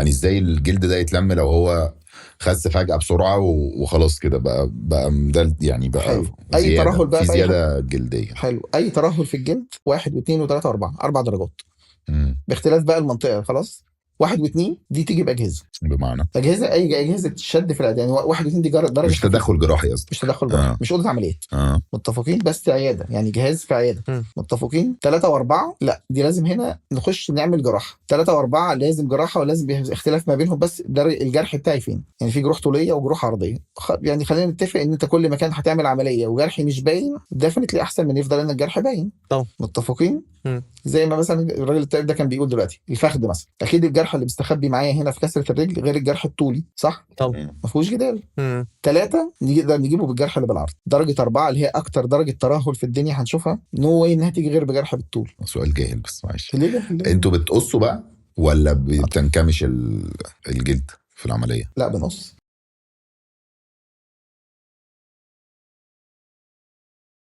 يعني ازاي الجلد ده يتلم لو هو خس فجأة بسرعة وخلاص كده بقى ده يعني بقى حلو. اي ترهل بقى في في اي حاجه. زيادة جلدية. حلو، اي ترهل في الجلد 1 و2 و3 و4 4 درجات، مم. باختلاف بقى المنطقه. خلاص، 1 و2 دي تيجي باجهزه. بمعنى اي اجهزه شد في الأداء. يعني 1 و2 دي درجه مش خفيفه. تدخل جراحي مش قصدك؟ تدخل جراحي، اه مش اوضه عمليات. اه. متفقين؟ بس عياده، يعني جهاز في عياده. مم. متفقين. 3 و4 لا، دي لازم هنا نخش نعمل جراحه. 3 و4 لازم جراحه، ولازم اختلاف ما بينهم. بس الجرح بتاعي فين؟ يعني في جروح طوليه وجروح عرضيه. يعني خلينا نتفق ان انت كل مكان هتعمل عمليه وجرحي مش باين، ديفنتلي احسن من يفضل ان الجرح باين. طبعا. متفقين. مم. زي ما مثلا الراجل الطيب ده كان بيقول دلوقتي، الفخذ مثلا، اكيد الجرح اللي مستخبي معايا هنا في كسره الرجل غير الجرح الطولي، صح؟ طبعا. ما فيهوش جدال. مم. 3 نقدر نجيبه بالجرح اللي بالعرض. درجة 4 اللي هي أكتر درجة ترهل في الدنيا هنشوفها، نو واي إنها تيجي غير بجرح بالطول. سؤال جاهل بس معلش، ليه ده؟ ليه؟ انتوا بتقصوا بقى ولا بتنكمش الجلد في العملية؟ لا، بنص.